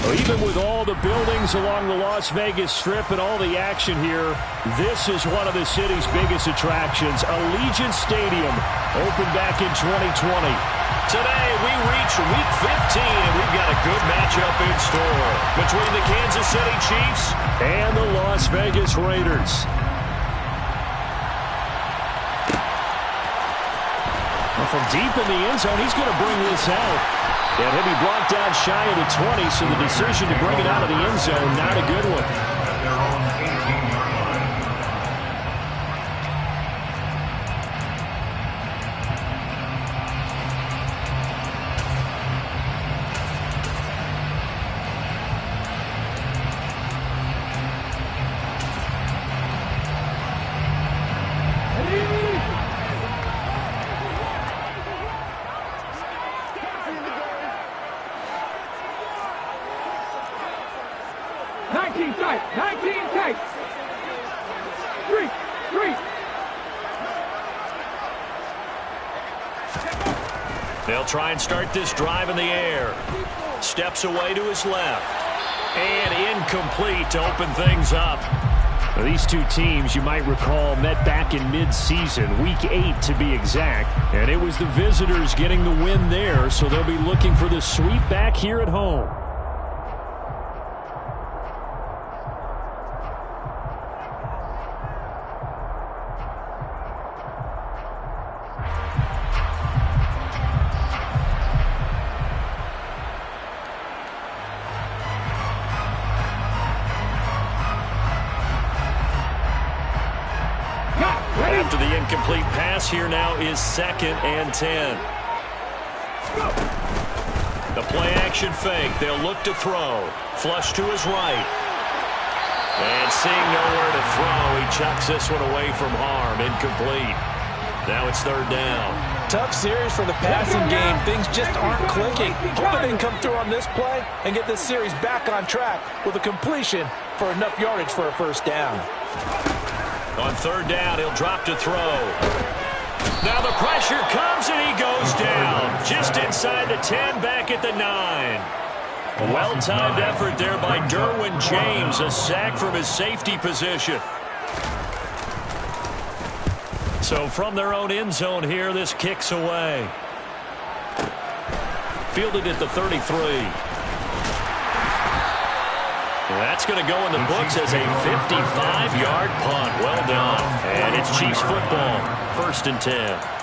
Even with all the buildings along the Las Vegas Strip and all the action here, this is one of the city's biggest attractions. Allegiant Stadium opened back in 2020. Today, we reach Week 15, and we've got a good matchup in store between the Kansas City Chiefs and the Las Vegas Raiders. Well, from deep in the end zone, he's going to bring this out. And he'll be blocked down shy of the 20, so the decision to bring it out of the end zone, not a good one. They'll try and start this drive in the air. Steps away to his left. And incomplete to open things up. Now, these two teams, you might recall, met back in mid-season, Week 8 to be exact. And it was the visitors getting the win there, so they'll be looking for the sweep back here at home. After the incomplete pass, here now is 2nd and 10. The play action fake. They'll look to throw. Flush to his right. And seeing nowhere to throw, he chucks this one away from harm. Incomplete. Now it's 3rd down. Tough series for the passing game. Things just aren't clicking. Hoping they can come through on this play and get this series back on track with a completion for enough yardage for a 1st down. On 3rd down, he'll drop to throw. Now the pressure comes and he goes down. Just inside the 10, back at the 9. Well-timed effort there by Derwin James. A sack from his safety position. So from their own end zone here, this kicks away. Fielded at the 33. That's going to go in the books as a 55-yard punt. Well done. And it's Chiefs football. 1st and 10.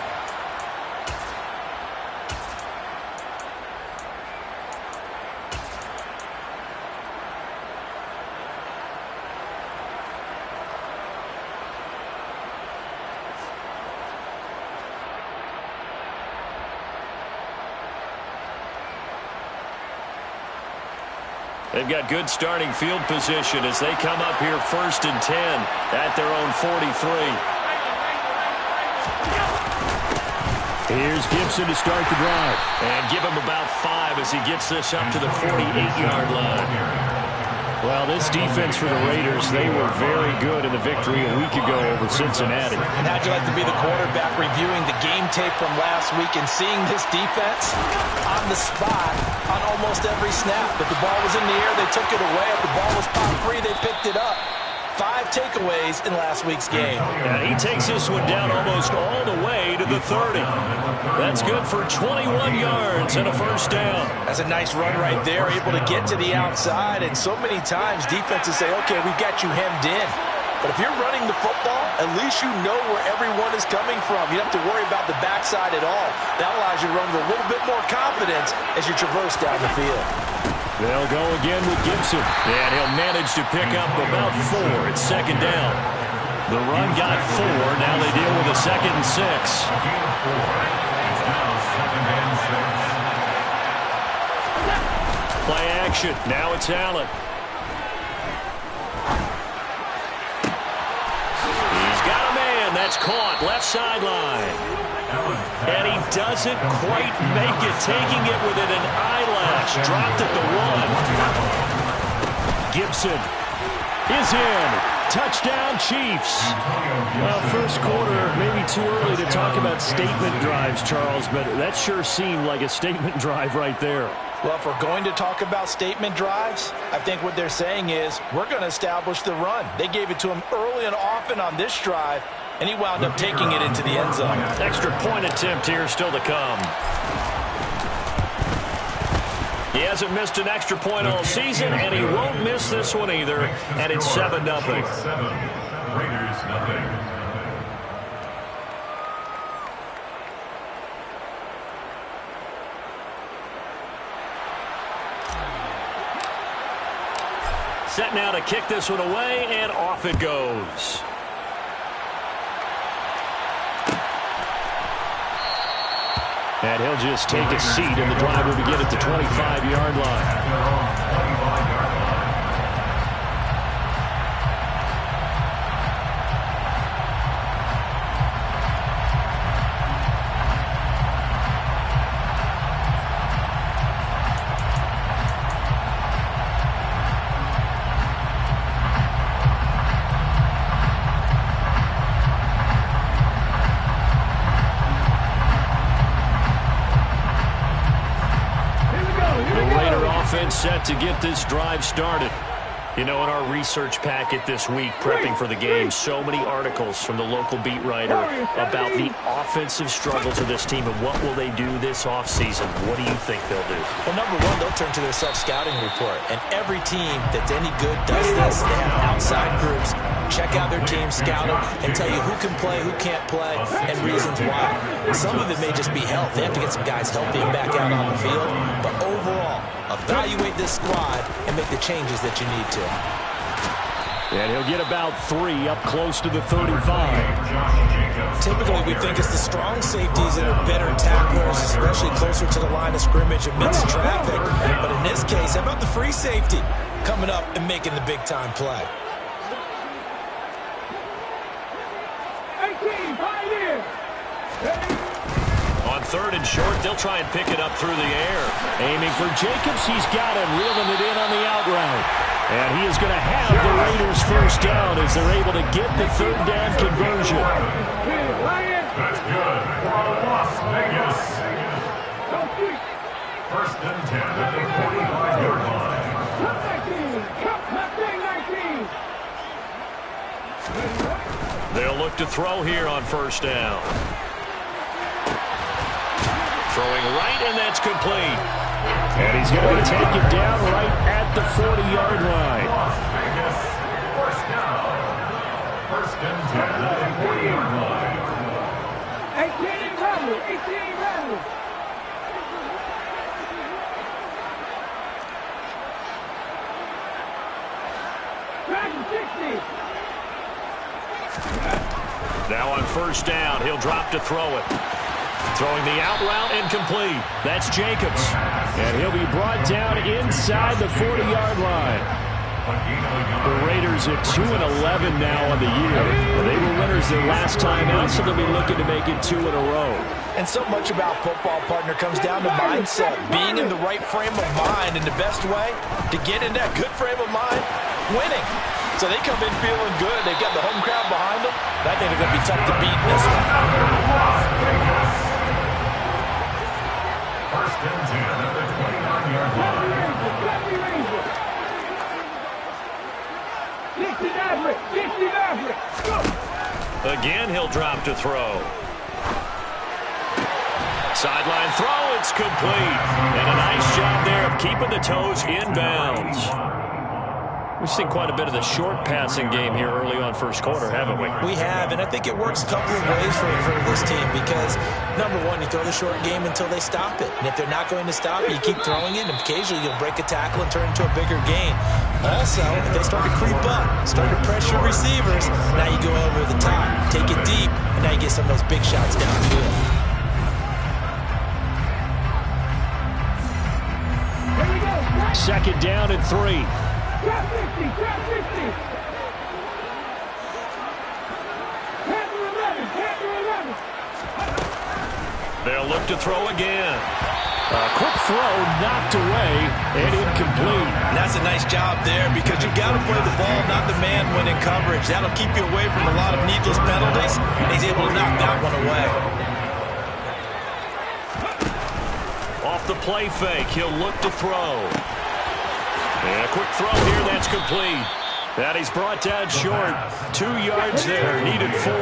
They've got good starting field position as they come up here 1st and 10 at their own 43. Here's Gibson to start the drive. And give him about 5 as he gets this up to the 48-yard line. Well, this defense for the Raiders, they were very good in the victory a week ago over Cincinnati. And how'd you like to be the quarterback reviewing the game tape from last week and seeing this defense on the spot on almost every snap? If the ball was in the air, they took it away. If the ball was popped free, they picked it up. 5 takeaways in last week's game. And he takes this one down almost all the way to the 30. That's good for 21 yards and a 1st down. That's a nice run right there, able to get to the outside. And so many times defenses say, okay, we've got you hemmed in. But if you're running the football, at least you know where everyone is coming from. You don't have to worry about the backside at all. That allows you to run with a little bit more confidence as you traverse down the field. They'll go again with Gibson. And he'll manage to pick up about 4. It's 2nd down. The run got 4. Now they deal with a 2nd and 6. Play action. Now it's Allen. He's got a man. That's caught. Left sideline. And he doesn't quite make it, taking it within an eyelash. Dropped at the 1. Gibson is in. Touchdown, Chiefs. Well, first quarter, maybe too early to talk about statement drives, Charles, but that sure seemed like a statement drive right there. Well, if we're going to talk about statement drives, I think what they're saying is we're going to establish the run. They gave it to him early and often on this drive, and he wound up taking it into the end zone. Extra point attempt here still to come. He hasn't missed an extra point all season, and he won't miss this one either, and it's 7-0. Raiders, nothing. Set now to kick this one away, and off it goes. And he'll just take a seat, and the drive will begin at the 25-yard line. Set to get this drive started. You know, in our research packet this week, prepping for the game, so many articles from the local beat writer about the offensive struggles of this team and what will they do this offseason. What do you think they'll do? Well, number one, they'll turn to their self-scouting report. And every team that's any good does this. They have outside groups, check out their team, scout them, and tell you who can play, who can't play, and reasons why. Some of it may just be health. They have to get some guys healthy and back out on the field. But overall, evaluate this squad and make the changes that you need to. And he'll get about 3 up close to the 35. Typically, we think it's the strong safeties that are better tacklers, especially closer to the line of scrimmage amidst traffic. But in this case, how about the free safety coming up and making the big-time play? On third and short, they'll try and pick it up through the air. Aiming for Jacobs. He's got him, reeling it in on the out route. And he is going to have the Raiders first down as they're able to get the third down conversion. That's good for Las Vegas. First and 10 at the 45-yard line. They'll look to throw here on first down. Throwing right, and that's complete. And he's going to take it down right at the 40-yard line. Las Vegas, first down. First and 10 at the 40-yard line. 18 rattle, 18 rattle. Now on first down, he'll drop to throw it. Throwing the out route, incomplete. That's Jacobs. And he'll be brought down inside the 40-yard line. The Raiders at 2-11 now on the year. They were winners their last time out, so they'll be looking to make it 2 in a row. And so much about football, partner, comes down to mindset. Being in the right frame of mind, and the best way to get in that good frame of mind, winning. So they come in feeling good. They've got the home crowd behind them. I think they're going to be tough to beat in this one. First and 10 at the 29-yard line. Again, he'll drop to throw. Sideline throw, it's complete. And a nice job there of keeping the toes inbounds. We've seen quite a bit of the short passing game here early on first quarter, haven't we? We have, and I think it works a couple of ways for this team because, number one, you throw the short game until they stop it. And if they're not going to stop it, you keep throwing it, and occasionally you'll break a tackle and turn it into a bigger gain. Also, if they start to creep up, start to pressure receivers, now you go over the top, take it deep, and now you get some of those big shots downfield. Second down and 3. Trap 50, trap 50. They'll look to throw again. A quick throw knocked away and incomplete. And that's a nice nice job there because you've got to play the ball, not the man when in coverage. That'll keep you away from a lot of needless penalties, and he's able to knock that one away. Off the play fake, he'll look to throw. And a quick throw here, that's complete. And he's brought down short. 2 yards there, needed 4.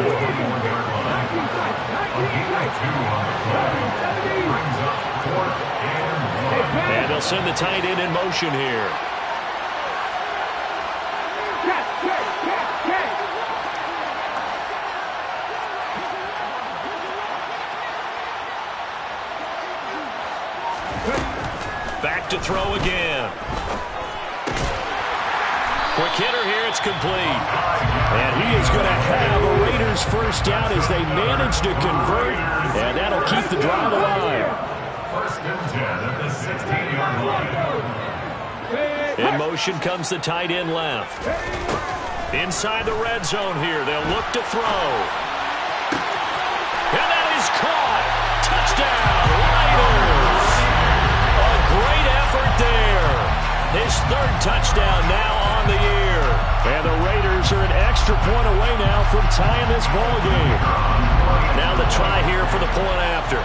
And they'll send the tight end in motion here. Back to throw again. Quick hitter here, it's complete. And he is going to have a Raiders first down as they manage to convert, and that'll keep the drive alive. First and 10 at the 16-yard line. In motion comes the tight end left. Inside the red zone here, they'll look to throw. And that is caught. Touchdown, Raiders. A great effort there. His 3rd touchdown now on the year. And the Raiders are an extra point away now from tying this ball game. Now the try here for the point after.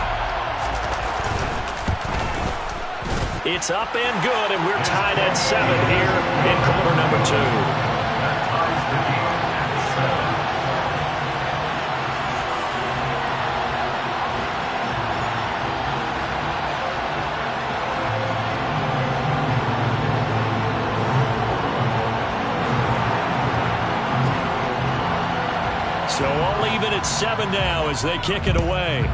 It's up and good, and we're tied at 7 here in quarter number 2. That ties the game at 7. So all even at 7 now as they kick it away.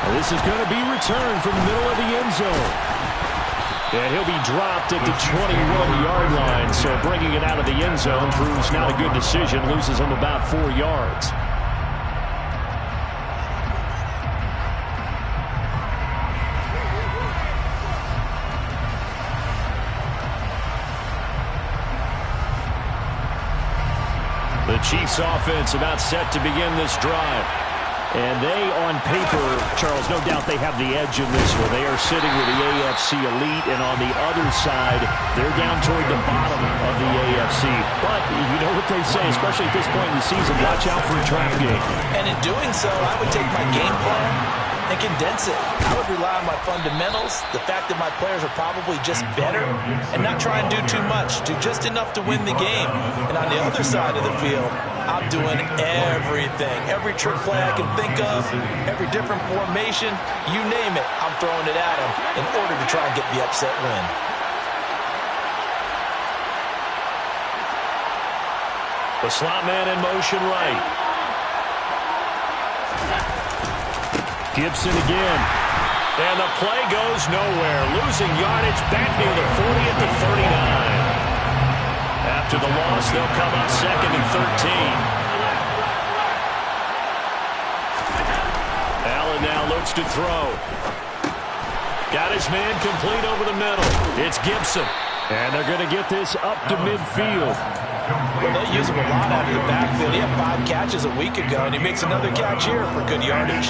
This is going to be returned from the middle of the end zone. And he'll be dropped at the 21-yard line. So bringing it out of the end zone proves not a good decision. Loses him about 4 yards. The Chiefs offense about set to begin this drive. And they, on paper, Charles, no doubt they have the edge in this one. They are sitting with the AFC elite, and on the other side, they're down toward the bottom of the AFC. But you know what they say, especially at this point in the season, watch out for a trap game. And in doing so, I would take my game plan and condense it. I would rely on my fundamentals, the fact that my players are probably just better, and not try and do too much, do just enough to win the game. And on the other side of the field, I'm doing everything, every trick play I can think of, every different formation, you name it, I'm throwing it at them in order to try and get the upset win. The slot man in motion right. Gibson again. And the play goes nowhere. Losing yardage back near the 40 at the 39. After the loss, they'll come up 2nd and 13. Allen now looks to throw. Got his man complete over the middle. It's Gibson. And they're going to get this up to midfield. Well, they use him a lot out of the backfield. He had 5 catches a week ago, and he makes another catch here for good yardage.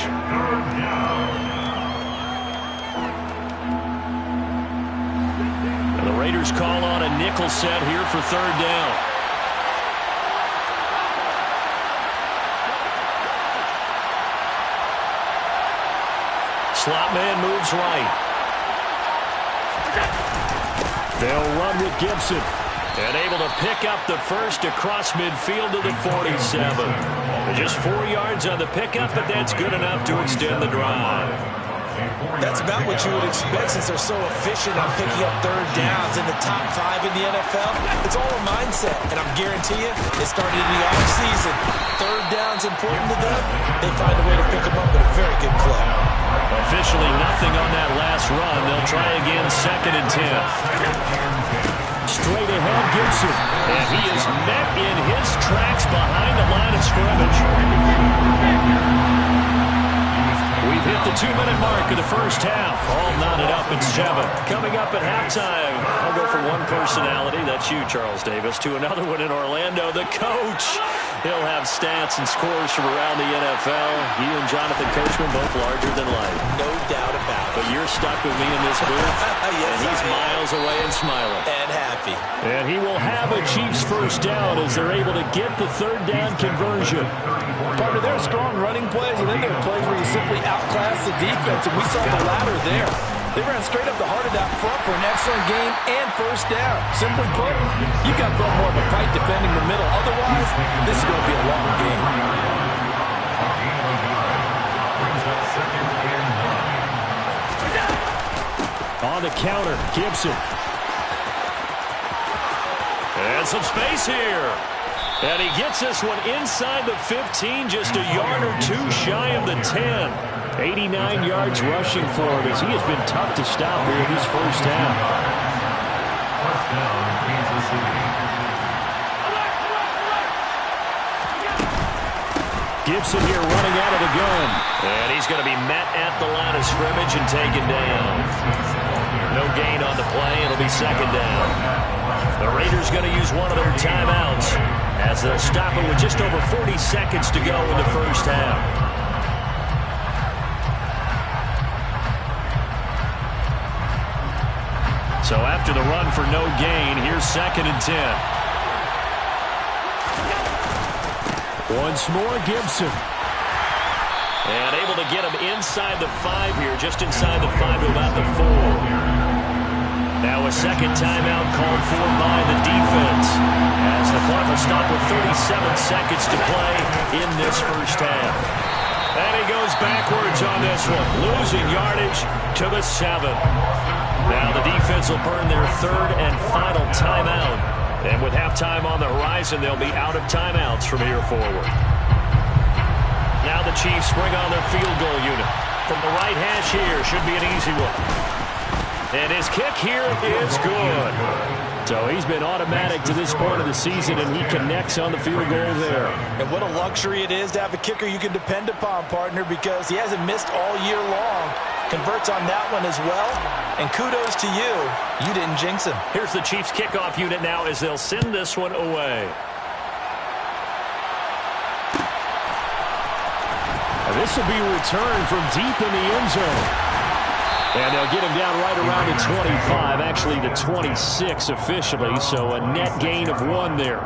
And the Raiders call on a nickel set here for 3rd down. Slot man moves right. They'll run with Gibson. And able to pick up the first across midfield to the 47. Just 4 yards on the pickup, but that's good enough to extend the drive. That's about what you would expect since they're so efficient on picking up 3rd downs in the top 5 in the NFL. It's all a mindset, and I'm guarantee you, it started in the offseason. 3rd down's important to them. They find a way to pick them up at a very good clip. Officially nothing on that last run. They'll try again 2nd and 10. Straight ahead, Gibson. And he is met in his tracks behind the line of scrimmage. We've hit the 2-minute mark of the first half. All knotted up at 7. Coming up at halftime, I'll go from one personality, that's you, Charles Davis, to another one in Orlando, the coach. He'll have stats and scores from around the NFL. You and Jonathan Coachman both larger than life. No doubt about it. But you're stuck with me in this booth, yes, and he's miles away and smiling. And happy. And he will have a Chiefs first down as they're able to get the third down conversion. Partner, there are strong running plays, and then there are plays where you simply outclass the defense, and we saw the latter there. They ran straight up the heart of that front for an excellent game and first down. Simply put, you've got to put more of a fight defending the middle. Otherwise, this is going to be a long game. On the counter, Gibson. And some space here. And he gets this one inside the 15, just a yard or two shy of the 10. 89 yards rushing for him as he has been tough to stop here in this first half. First down, Kansas City. Gibson here running out of the gun. And he's going to be met at the line of scrimmage and taken down. No gain on the play. It'll be second down. The Raiders going to use one of their timeouts as they'll stop it with just over 40 seconds to go in the first half. So after the run for no gain, here's second and 10. Once more, Gibson. And able to get him inside the 5 here, just inside the 5 to about the 4. Now a second timeout called for by the defense as the clock will stop with 37 seconds to play in this first half. And he goes backwards on this one, losing yardage to the 7. Now the defense will burn their third and final timeout. And with halftime on the horizon, they'll be out of timeouts from here forward. Now the Chiefs bring on their field goal unit. From the right hash here, should be an easy one. And his kick here is good. So he's been automatic to this point of the season, and he connects on the field goal there. And what a luxury it is to have a kicker you can depend upon, partner, because he hasn't missed all year long. Converts on that one as well. And kudos to you. You didn't jinx him. Here's the Chiefs kickoff unit now as they'll send this one away. This will be returned from deep in the end zone. And they'll get him down right around the 25, actually the 26 officially, so a net gain of 1 there.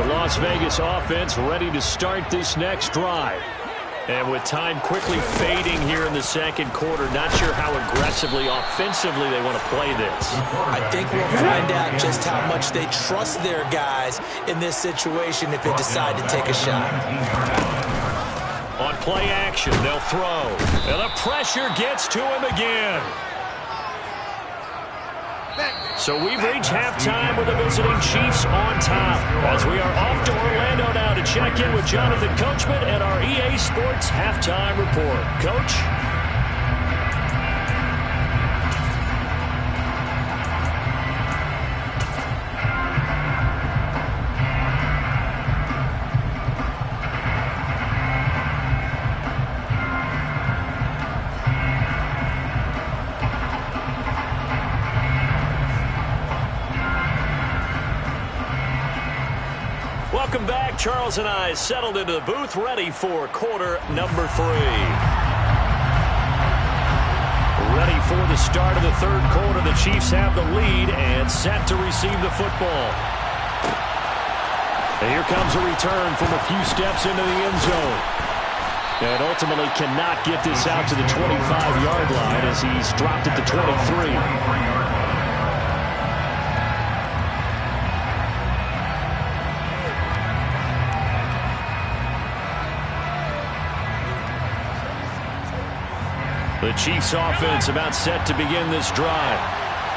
Las Vegas offense ready to start this next drive. And with time quickly fading here in the second quarter, not sure how aggressively, offensively they want to play this. I think we'll find out just how much they trust their guys in this situation if they decide to take a shot. On play action, they'll throw. And the pressure gets to him again. So we've reached halftime with the visiting Chiefs on top as we are off to Orlando now to check in with Jonathan Coachman and our EA Sports halftime report. Coach? Welcome back. Charles and I settled into the booth, ready for quarter number 3. Ready for the start of the third quarter. The Chiefs have the lead and set to receive the football. And here comes a return from a few steps into the end zone. And ultimately cannot get this out to the 25-yard line as he's dropped at the 23. The Chiefs offense about set to begin this drive.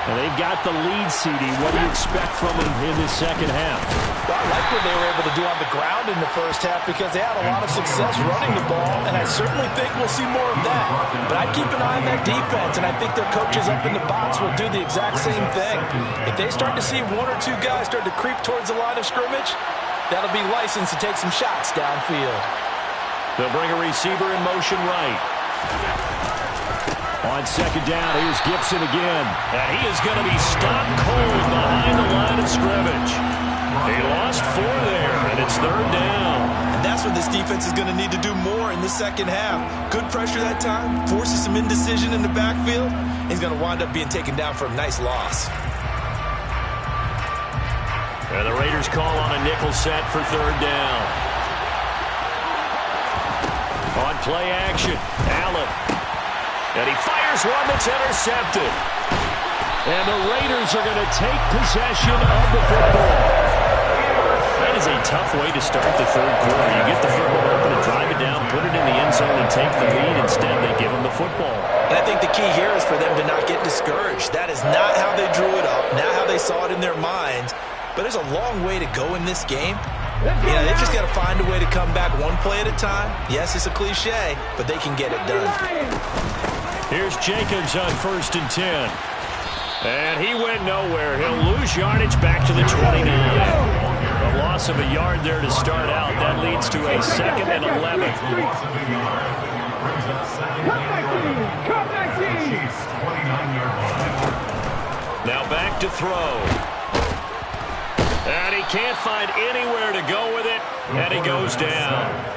And they've got the lead, CD. What do you expect from them in the second half? Well, I like what they were able to do on the ground in the first half because they had a lot of success running the ball, and I certainly think we'll see more of that. But I'd keep an eye on that defense, and I think their coaches up in the box will do the exact same thing. If they start to see one or two guys start to creep towards the line of scrimmage, that'll be licensed to take some shots downfield. They'll bring a receiver in motion right. On second down, here's Gibson again. And he is going to be stopped cold behind the line of scrimmage. He lost 4 there, and it's third down. And that's what this defense is going to need to do more in the second half. Good pressure that time, forces some indecision in the backfield. He's going to wind up being taken down for a nice loss. And the Raiders call on a nickel set for third down. On play action, Allen. And he fires one that's intercepted. And the Raiders are going to take possession of the football. That is a tough way to start the third quarter. You get the football open and drive it down, put it in the end zone, and take the lead. Instead, they give them the football. And I think the key here is for them to not get discouraged. That is not how they drew it up, not how they saw it in their minds. But there's a long way to go in this game. You know, they've just got to find a way to come back one play at a time. Yes, it's a cliche, but they can get it done. Here's Jacobs on 1st and 10. And he went nowhere. He'll lose yardage back to the 29. A loss of a yard there to start out. That leads to a 2nd and 11. Now back to throw. And he can't find anywhere to go with it. And he goes down.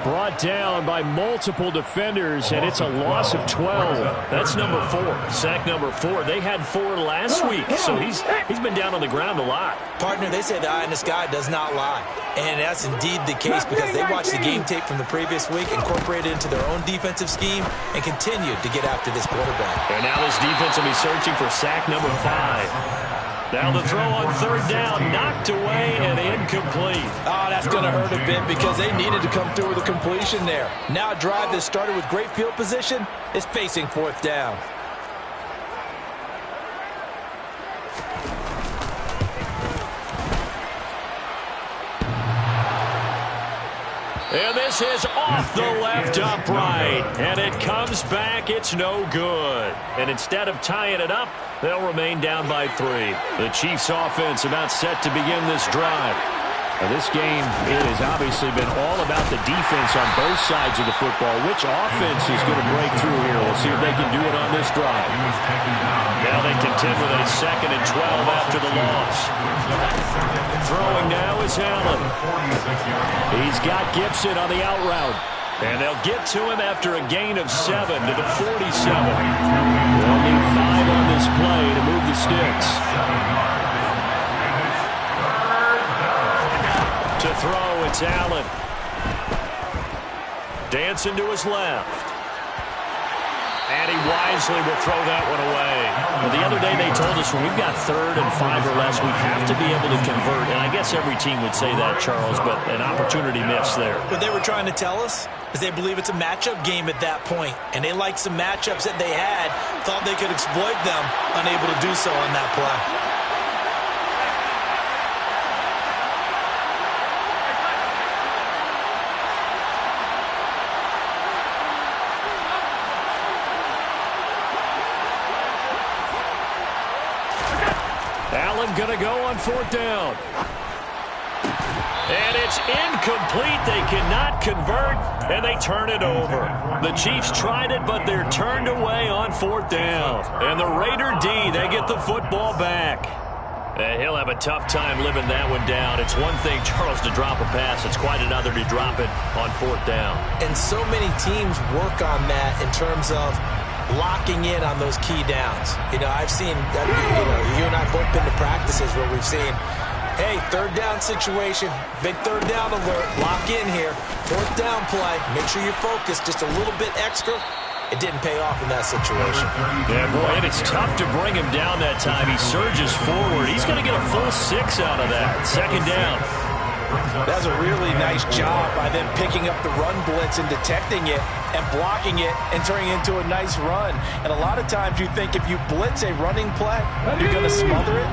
Brought down by multiple defenders, and it's a loss of 12. That's number 4. Sack number 4. They had 4 last week, so he's been down on the ground a lot. Partner, they say the eye in the sky does not lie. And that's indeed the case because they watched the game tape from the previous week, incorporated it into their own defensive scheme, and continued to get after this quarterback. And now this defense will be searching for sack number 5. Now the throw on third down, knocked away and incomplete. Oh, that's going to hurt a bit because they needed to come through with a completion there. Now a drive that started with great field position is facing 4th down. And this is off the left upright. And it comes back. It's no good. And instead of tying it up, they'll remain down by 3. The Chiefs offense about set to begin this drive. Now this game, it has obviously been all about the defense on both sides of the football. Which offense is going to break through here? We'll see if they can do it on this drive. Now they contend with a 2nd and 12 after the loss. Throwing now is Allen. He's got Gibson on the out route. And they'll get to him after a gain of 7 to the 47. They'll need 5 on this play to move the sticks. To throw, it's Allen. Dancing to his left. And he wisely will throw that one away. Well, the other day they told us when we've got 3rd and 5 or less, we have to be able to convert. And I guess every team would say that, Charles, but an opportunity missed there. What they were trying to tell us is they believe it's a matchup game at that point. And they liked some matchups that they had, thought they could exploit them, unable to do so on that play. Allen going to go on 4th down. And it's incomplete. They cannot convert, and they turn it over. The Chiefs tried it, but they're turned away on 4th down. And the Raider D, they get the football back. And he'll have a tough time living that one down. It's one thing, Charles, to drop a pass. It's quite another to drop it on 4th down. And so many teams work on that in terms of locking in on those key downs. You know, I've seen, you and I both been to practices where we've seen, hey, 3rd down situation, big 3rd down alert, lock in here, 4th down play, make sure you're focused just a little bit extra. It didn't pay off in that situation. Yeah, boy, and it's tough to bring him down that time. He surges forward. He's going to get a full 6 out of that. 2nd down. That's a really nice job by them picking up the run blitz and detecting it and blocking it and turning it into a nice run. And a lot of times you think if you blitz a running play, you're going to smother it.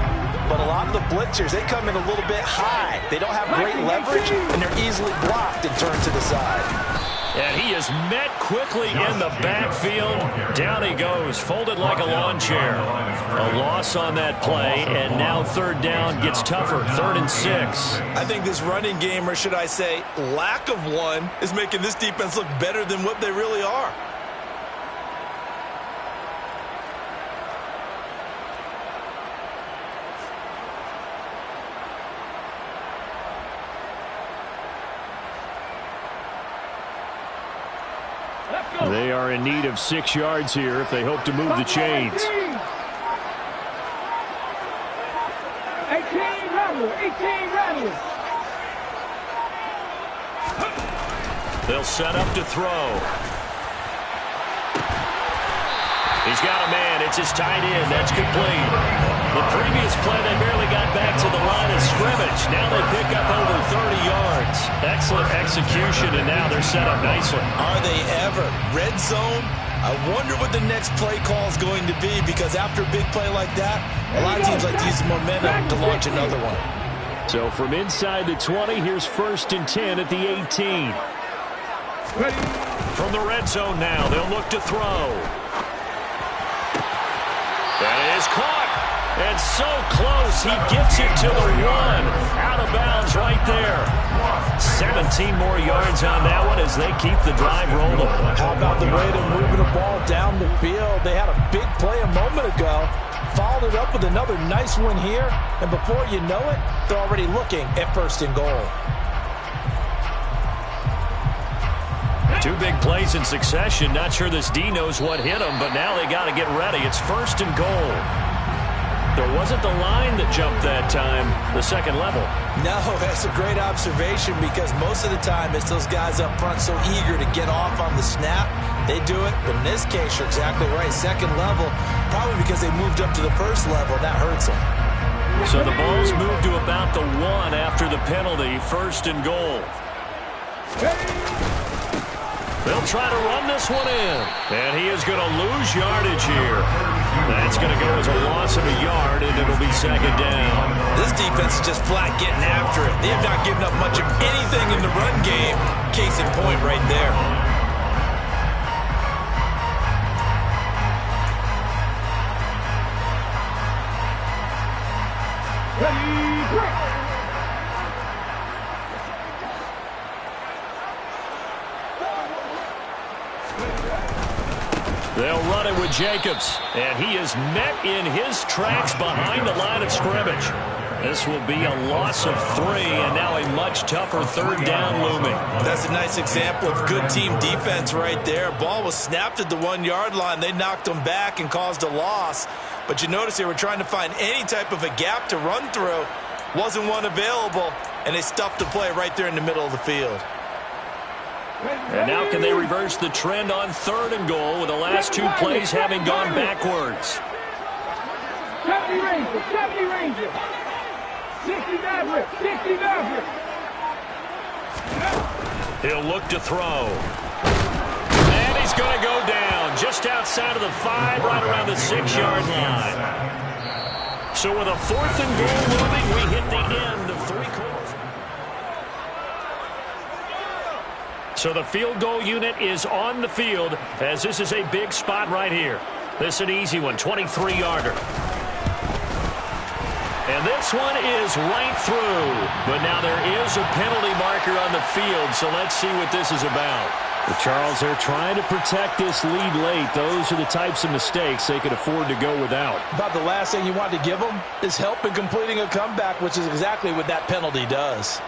But a lot of the blitzers, they come in a little bit high. They don't have great leverage, and they're easily blocked and turned to the side. And he is met quickly in the backfield. Down he goes, folded like a lawn chair. A loss on that play, and now third down gets tougher, 3rd and 6. I think this running game, or should I say lack of one, is making this defense look better than what they really are. They are in need of 6 yards here if they hope to move the chains. 18 rattle, 18 rattle. They'll set up to throw. He's got a man. It's his tight end. That's complete. The previous play, they barely got back to the line of scrimmage. Now they pick up over 30 yards. Excellent execution, and now they're set up nicely. Are they ever? Red zone? I wonder what the next play call is going to be, because after a big play like that, a lot of teams like to use momentum to launch another one. So from inside the 20, here's 1st and 10 at the 18. From the red zone now, they'll look to throw. That is caught. And so close, he gets it to the 1. Out of bounds right there. 17 more yards on that one as they keep the drive rolling. How about the way they're moving the ball down the field? They had a big play a moment ago. Followed it up with another nice one here. And before you know it, they're already looking at 1st and goal. 2 big plays in succession. Not sure this D knows what hit him, but now they got to get ready. It's 1st and goal. There wasn't the line that jumped that time, the second level. No, that's a great observation, because most of the time it's those guys up front so eager to get off on the snap. They do it, but in this case, you're exactly right. Second level, probably because they moved up to the 1st level, and that hurts them. So the ball's moved to about the 1 after the penalty, 1st and goal. They'll try to run this one in. And he is going to lose yardage here. That's going to go as a loss of a yard, and it'll be 2nd down. This defense is just flat getting after it. They have not given up much of anything in the run game. Case in point right there. They'll run it with Jacobs, and he is met in his tracks behind the line of scrimmage. This will be a loss of 3, and now a much tougher 3rd down looming. That's a nice example of good team defense right there. Ball was snapped at the 1-yard line. They knocked them back and caused a loss. But you notice they were trying to find any type of a gap to run through. Wasn't one available, and they stuffed the play right there in the middle of the field. And now can they reverse the trend on 3rd and goal with the last 2 plays having gone backwards? 70 Rangers, 70 Rangers. 60 Maverick, 60 Maverick. He'll look to throw. And he's going to go down just outside of the 5, right around the 6-yard line. So with a 4th and goal looming, we hit the end of 3 quarters. So the field goal unit is on the field, as this is a big spot right here. This is an easy one, 23-yarder. And this one is right through. But now there is a penalty marker on the field, so let's see what this is about. Well, Charles, they're trying to protect this lead late. Those are the types of mistakes they could afford to go without. About the last thing you want to give them is help in completing a comeback, which is exactly what that penalty does.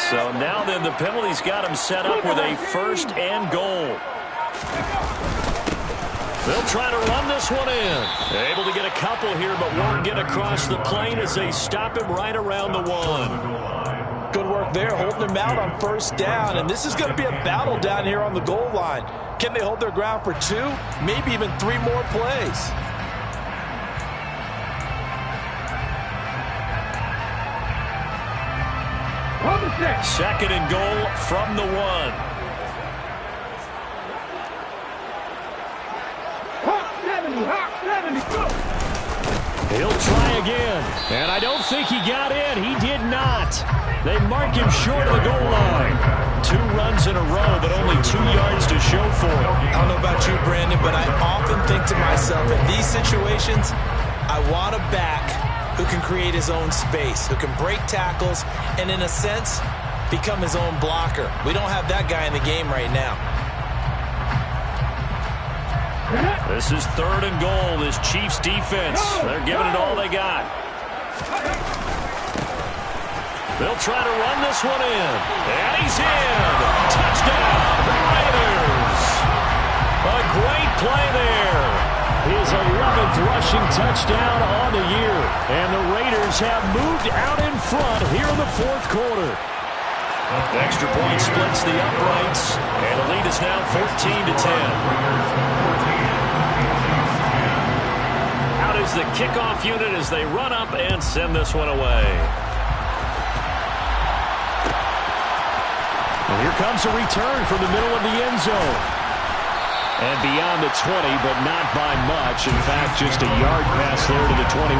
So now then the penalty's got him set up with a 1st and goal. They'll try to run this one in. Able to get a couple here, but won't get across the plane as they stop him right around the 1. Good work there, holding him out on first down. And this is going to be a battle down here on the goal line. Can they hold their ground for 2, maybe even 3 more plays? Second and goal from the 1. He'll try again. And I don't think he got in. He did not. They mark him short of the goal line. 2 runs in a row, but only 2 yards to show for it. I don't know about you, Brandon, but I often think to myself, in these situations, I want a back who can create his own space, who can break tackles, and in a sense, become his own blocker. We don't have that guy in the game right now. This is 3rd and goal, this Chiefs defense. They're giving it all they got. They'll try to run this one in. And he's in. Touchdown, Raiders. A great play there. His 11th rushing touchdown on the year. And the Raiders have moved out in front here in the 4th quarter. Extra point splits the uprights. And the lead is now 14-10. Out is the kickoff unit as they run up and send this one away. And here comes a return from the middle of the end zone. And beyond the 20, but not by much. In fact, just a yard pass there to the 21.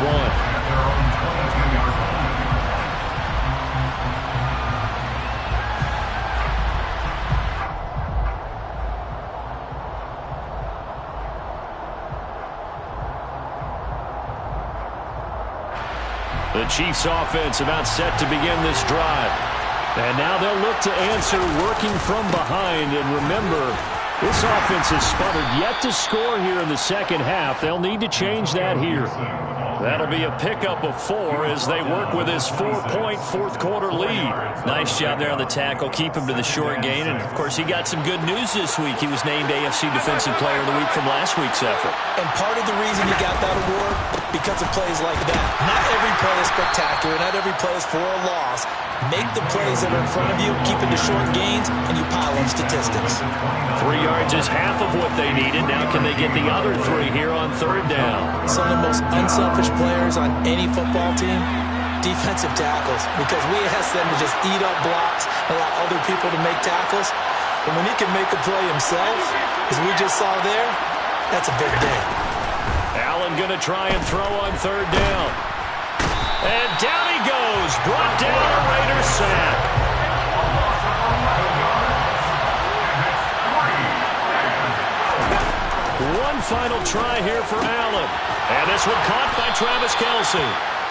The Chiefs offense about set to begin this drive. And now they'll look to answer working from behind. And remember, this offense has sputtered yet to score here in the second half. They'll need to change that here. That'll be a pickup of 4 as they work with his 4-point 4th quarter lead. Nice job there on the tackle. Keep him to the short gain. And, of course, he got some good news this week. He was named AFC Defensive Player of the Week from last week's effort. And part of the reason he got that award, because of plays like that. Not every play is spectacular. Not every play is for a loss. Make the plays that are in front of you, keep it to short gains, and you pile up statistics. 3 yards is half of what they needed. Now can they get the other 3 here on 3rd down? Some of the most unselfish players on any football team, defensive tackles, because we ask them to just eat up blocks, allow other people to make tackles. And when he can make a play himself, as we just saw there, that's a big day. Allen going to try and throw on 3rd down. And down he goes. Brought down a Raiders sack. One final try here for Allen. And this one caught by Travis Kelce.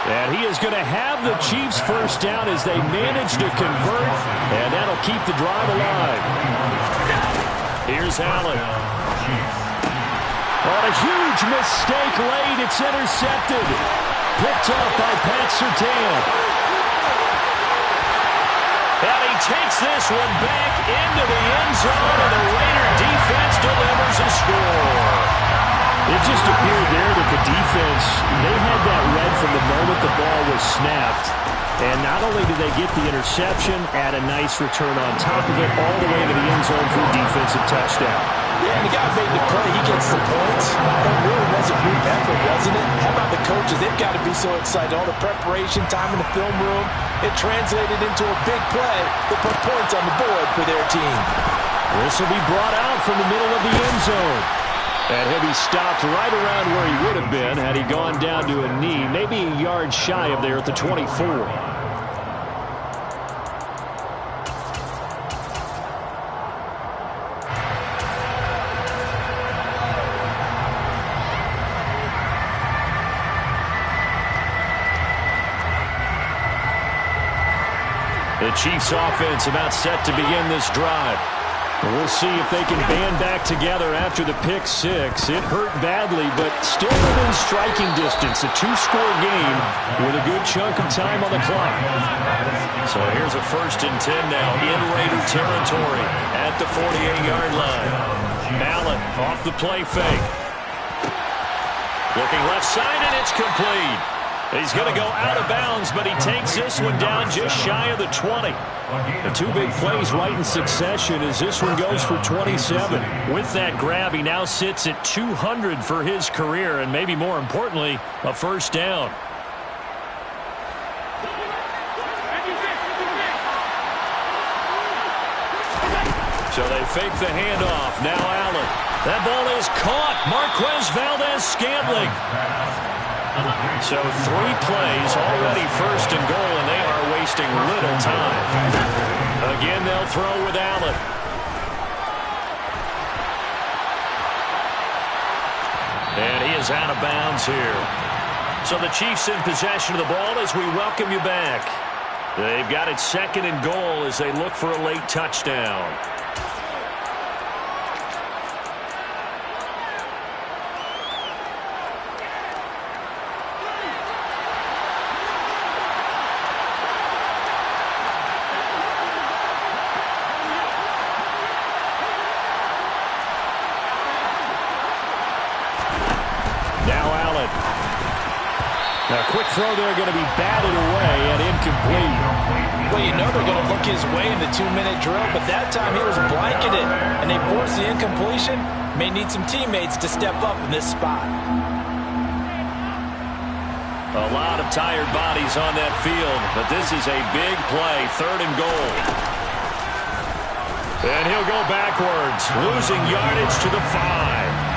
And he is going to have the Chiefs first down as they manage to convert. And that'll keep the drive alive. Here's Allen. On a huge mistake late, it's intercepted. Picked up by Pat Surtain. And he takes this one back into the end zone, and the Raider defense delivers a score. It just appeared there that the defense, they had that read from the moment the ball was snapped. And not only did they get the interception, add a nice return on top of it, all the way to the end zone for a defensive touchdown. Yeah, and the guy made the play. He gets the points. That really was a group effort, wasn't it? How about the coaches? They've got to be so excited. All the preparation time in the film room, it translated into a big play that put points on the board for their team. This will be brought out from the middle of the end zone. And he'll be stopped right around where he would have been had he gone down to a knee, maybe a yard shy of there at the 24. The Chiefs offense about set to begin this drive. We'll see if they can band back together after the pick six. It hurt badly, but still within striking distance. A 2-score game with a good chunk of time on the clock. So here's a 1st and 10 now in Raider territory at the 48-yard line. Allen off the play fake. Looking left side, and it's complete. He's going to go out of bounds, but he takes this one down just shy of the 20. The two big plays right in succession as this one goes for 27. With that grab, he now sits at 200 for his career, and maybe more importantly, a first down. So they fake the handoff. Now Allen. That ball is caught. Marquez Valdez-Scantling. So 3 plays already first and goal, and they are wasting little time. Again, they'll throw with Allen. And he is out of bounds here. So the Chiefs in possession of the ball as we welcome you back. They've got it second and goal as they look for a late touchdown. A quick throw there going to be batted away and incomplete. Well, you know they're going to look his way in the 2-minute drill, but that time he was blanketed, and they forced the incompletion. May need some teammates to step up in this spot. A lot of tired bodies on that field, but this is a big play, third and goal. And he'll go backwards, losing yardage to the 5.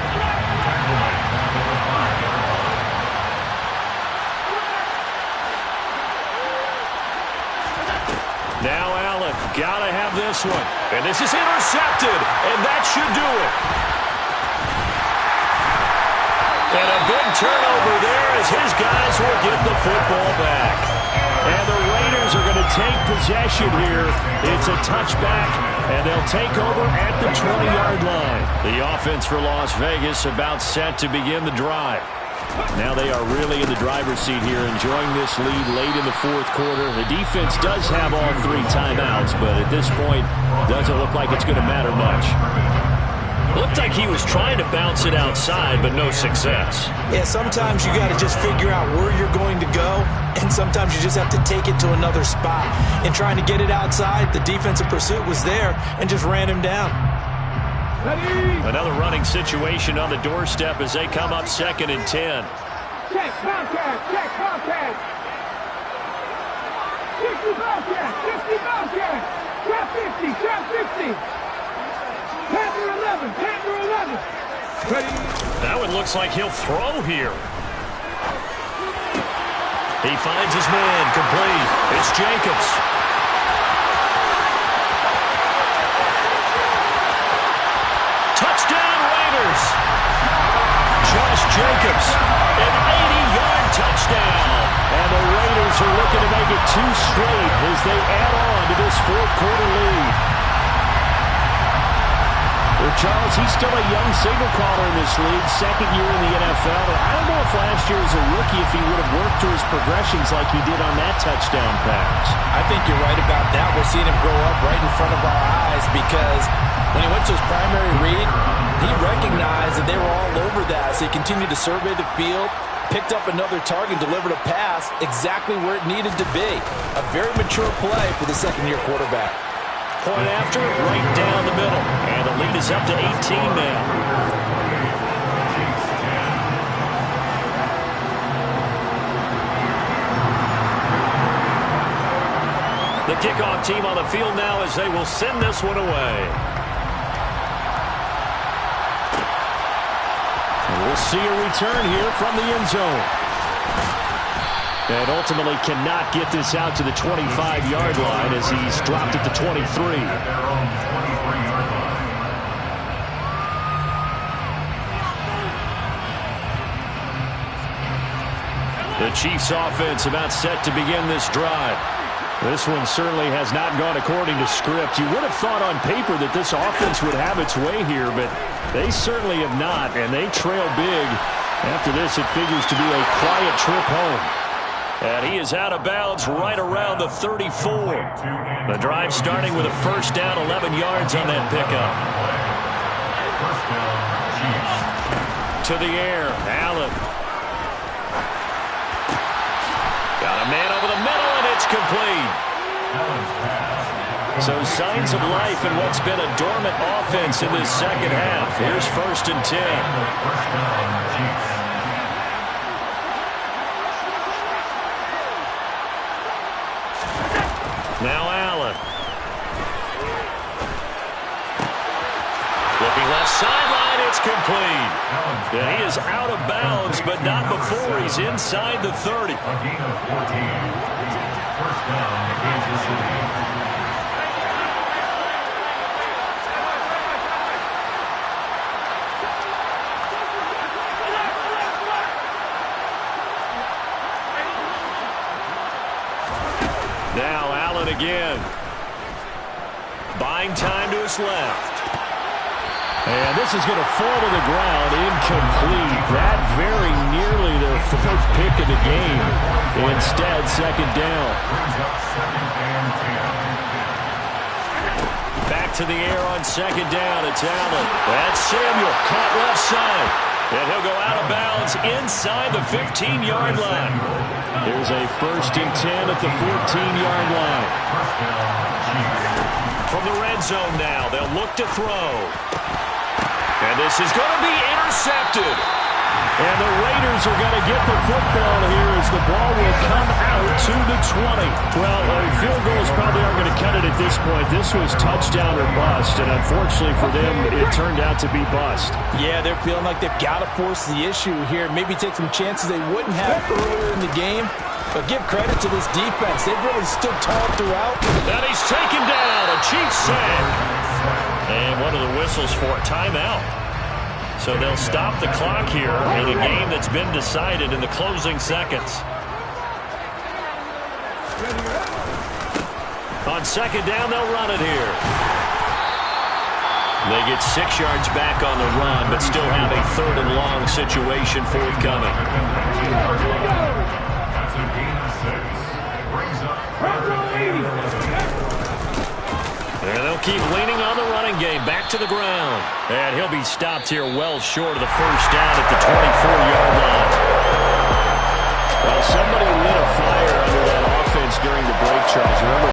Now Allen, gotta have this one. And this is intercepted, and that should do it. And a big turnover there as his guys will get the football back. And the Raiders are going to take possession here. It's a touchback, and they'll take over at the 20-yard line. The offense for Las Vegas about set to begin the drive. Now they are really in the driver's seat here, enjoying this lead late in the fourth quarter. The defense does have all 3 timeouts, but at this point, doesn't look like it's going to matter much. Looked like he was trying to bounce it outside, but no success. Yeah, sometimes you got to just figure out where you're going to go, and sometimes you just have to take it to another spot. In trying to get it outside, the defensive pursuit was there and just ran him down. Another running situation on the doorstep as they come up second and 10. Check contact, check contact. 60 contact. Trap 50, trap 50. Panther 11, Panther 11. Ready? That one looks like he'll throw here. He finds his man, complete. It's Jacobs. Touchdown Raiders. Josh Jacobs, an 80-yard touchdown. And the Raiders are looking to make it 2 straight as they add on to this fourth quarter lead. Well, Charles, he's still a young signal caller in this league, second year in the NFL. I don't know if last year as a rookie if he would have worked through his progressions like he did on that touchdown pass. I think you're right about that. We're seeing him grow up right in front of our eyes because when he went to his primary read, he recognized that they were all over that. So he continued to survey the field, picked up another target, delivered a pass exactly where it needed to be. A very mature play for the second-year quarterback. Point after, right down the middle. And the lead is up to 18 now. The kickoff team on the field now as they will send this one away. We'll see a return here from the end zone. And ultimately cannot get this out to the 25-yard line as he's dropped at the 23. The Chiefs offense about set to begin this drive. This one certainly has not gone according to script. You would have thought on paper that this offense would have its way here, but they certainly have not, and they trail big. After this, it figures to be a quiet trip home. And he is out of bounds right around the 34. The drive starting with a first down, 11 yards on that pickup. To the air, Allen. A man over the middle, and it's complete. So signs of life in what's been a dormant offense in this second half. Here's 1st and 10. Now Allen. Looking left sideline, it's complete. And he is out of bounds, but not before he's inside the 30. A gain of 14. First down, Kansas City. Now Allen again. Buying time to his left. And this is going to fall to the ground, incomplete. That very nearly their 4th pick of the game. Instead, 2nd down. Back to the air on 2nd down. It's Allen. That's Samuel. Caught left side. And he'll go out of bounds inside the 15-yard line. Here's a 1st and 10 at the 14-yard line. From the red zone now, they'll look to throw. And this is going to be intercepted. And the Raiders are going to get the football here as the ball will come out to the 20. Well, field goals probably aren't going to cut it at this point. This was touchdown or bust, and unfortunately for them, it turned out to be bust. Yeah, they're feeling like they've got to force the issue here. Maybe take some chances they wouldn't have earlier in the game. But give credit to this defense. They've really stood tall throughout. And he's taken down. A Chiefs sack. And what are the whistles for? Timeout. So they'll stop the clock here in a game that's been decided in the closing seconds. On 2nd down, they'll run it here. They get 6 yards back on the run, but still have a 3rd and long situation forthcoming. That's a gain of 6. Brings up 3rd and 10. And they'll keep leaning on the running game. Back to the ground. And he'll be stopped here well short of the 1st down at the 24-yard line. Well, somebody lit a fire under that offense during the break, Charles. Remember